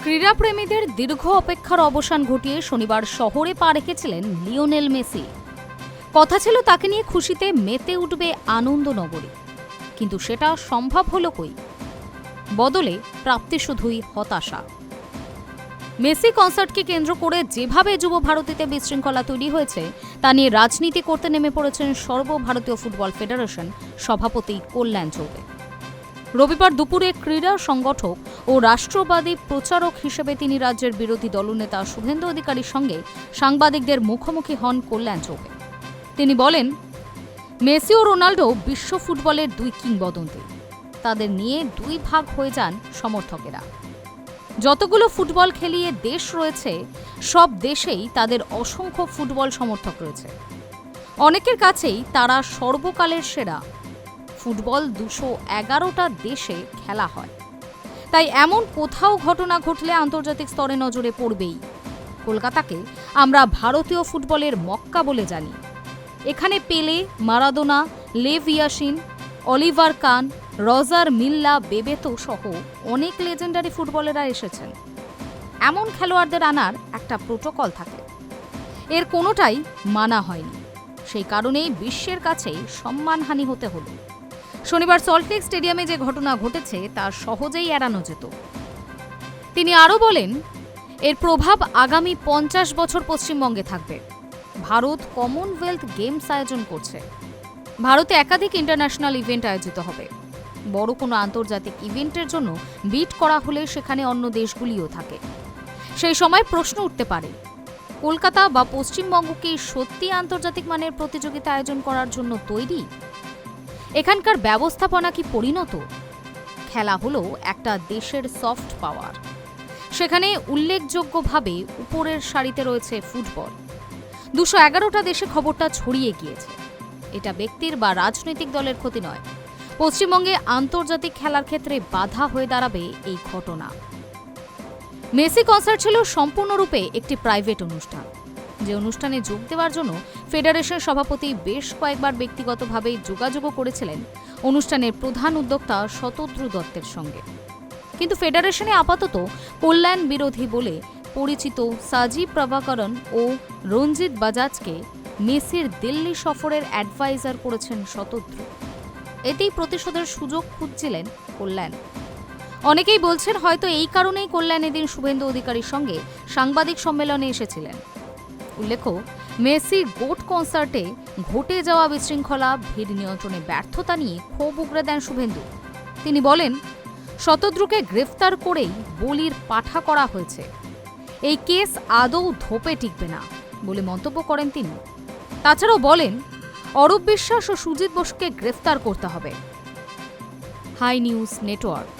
ক্রীড়াপ্রেমীদের দীর্ঘ অপেক্ষার অবসান ঘটিয়ে শনিবার শহরে পা রেখেছিলেন লিওনেল মেসি। কথা ছিল তাকে নিয়ে খুশিতে মেতে উঠবে আনন্দনগরী, কিন্তু সেটা সম্ভব হলো কই? বদলে প্রাপ্তি শুধুই হতাশা। মেসি কনসার্টকে কেন্দ্র করে যেভাবে যুব ভারতীতে বিশৃঙ্খলা তৈরি হয়েছে তা নিয়ে রাজনীতি করতে নেমে পড়েছেন সর্বভারতীয় ফুটবল ফেডারেশন সভাপতি কল্যাণ চৌবে। রবিবার দুপুরে ক্রীড়া সংগঠক ও রাষ্ট্রবাদী প্রচারক হিসেবে তিনি রাজ্যের বিরোধী দলনেতা শুভেন্দু অধিকারীর সঙ্গে সাংবাদিকদের মুখোমুখি হন কল্যাণ চৌবে। তিনি বলেন, মেসি ও রোনাল্ডো বিশ্ব ফুটবলের দুই কিংবদন্তি। তাদের নিয়ে দুই ভাগ হয়ে যান সমর্থকেরা। যতগুলো ফুটবল খেলিয়ে দেশ রয়েছে, সব দেশেই তাদের অসংখ্য ফুটবল সমর্থক রয়েছে। অনেকের কাছেই তারা সর্বকালের সেরা। ফুটবল 211টা দেশে খেলা হয়, তাই এমন কোথাও ঘটনা ঘটলে আন্তর্জাতিক স্তরে নজরে পড়বেই। কলকাতাকে আমরা ভারতীয় ফুটবলের মক্কা বলে জানি। এখানে পেলে, মারাদোনা, লেভ ইয়াসিন, অলিভার কান, রজার মিল্লা, বেবেতো সহ অনেক লেজেন্ডারি ফুটবলাররা এসেছেন। এমন খেলোয়াড়দের আনার একটা প্রোটোকল থাকে, এর কোনোটাই মানা হয়নি। সেই কারণেই বিশ্বের কাছে সম্মানহানি হতে হলো। শনিবার সল্টলেক স্টেডিয়ামে যে ঘটনা ঘটেছে তা সহজেই এড়ানো যেত। তিনি আরও বলেন, এর প্রভাব আগামী 50 বছর পশ্চিমবঙ্গে থাকবে। ভারত কমনওয়েলথ গেমস আয়োজন করছে। ভারতে একাধিক ইন্টারন্যাশনাল ইভেন্ট আয়োজিত হবে। বড় কোনো আন্তর্জাতিক ইভেন্টের জন্য বিড করা হলে সেখানে অন্য দেশগুলিও থাকে। সেই সময় প্রশ্ন উঠতে পারে, কলকাতা বা পশ্চিমবঙ্গকে সত্যি আন্তর্জাতিক মানের প্রতিযোগিতা আয়োজন করার জন্য তৈরি? এখানকার ব্যবস্থাপনা কি পরিণত? খেলা হলো একটা দেশের সফট পাওয়ার। সেখানে উল্লেখযোগ্যভাবে উপরের সারিতে রয়েছে ফুটবল। 211টা দেশে খবরটা ছড়িয়ে গিয়েছে। এটা ব্যক্তির বা রাজনৈতিক দলের ক্ষতি নয়। পশ্চিমবঙ্গে আন্তর্জাতিক খেলার ক্ষেত্রে বাধা হয়ে দাঁড়াবে এই ঘটনা। মেসি কনসার্ট ছিল সম্পূর্ণরূপে একটি প্রাইভেট অনুষ্ঠান, যে অনুষ্ঠানে যোগ দেওয়ার জন্য ফেডারেশন সভাপতি বেশ কয়েকবার ব্যক্তিগতভাবে যোগাযোগও করেছিলেন অনুষ্ঠানের প্রধান উদ্যোক্তা শতদ্রু দত্তের সঙ্গে। কিন্তু ফেডারেশনে আপাতত কল্যাণ বিরোধী বলে পরিচিত সাজি প্রভাকরণ ও রঞ্জিত বাজাজকে মেসির দিল্লি সফরের অ্যাডভাইজার করেছেন শতদ্রু। এতেই প্রতিশোধের সুযোগ খুঁজছিলেন কল্যাণ। অনেকেই বলছেন হয়তো এই কারণেই কল্যাণ এদিন শুভেন্দু অধিকারীর সঙ্গে সাংবাদিক সম্মেলনে এসেছিলেন। উল্লেখ্য, মেসির গোট কনসার্টে ঘটে যাওয়া বিশৃঙ্খলা, ভিড় নিয়ন্ত্রণে ব্যর্থতা নিয়ে ক্ষোভ উগরে দেন শুভেন্দু। তিনি বলেন, শতদ্রুকে গ্রেফতার করেই বলির পাঠা করা হয়েছে। এই কেস আদৌ ধোপে টিকবে না বলে মন্তব্য করেন তিনি। তাছাড়াও বলেন, অরূপ বিশ্বাস ও সুজিত বসুকে গ্রেফতার করতে হবে। Hi News network.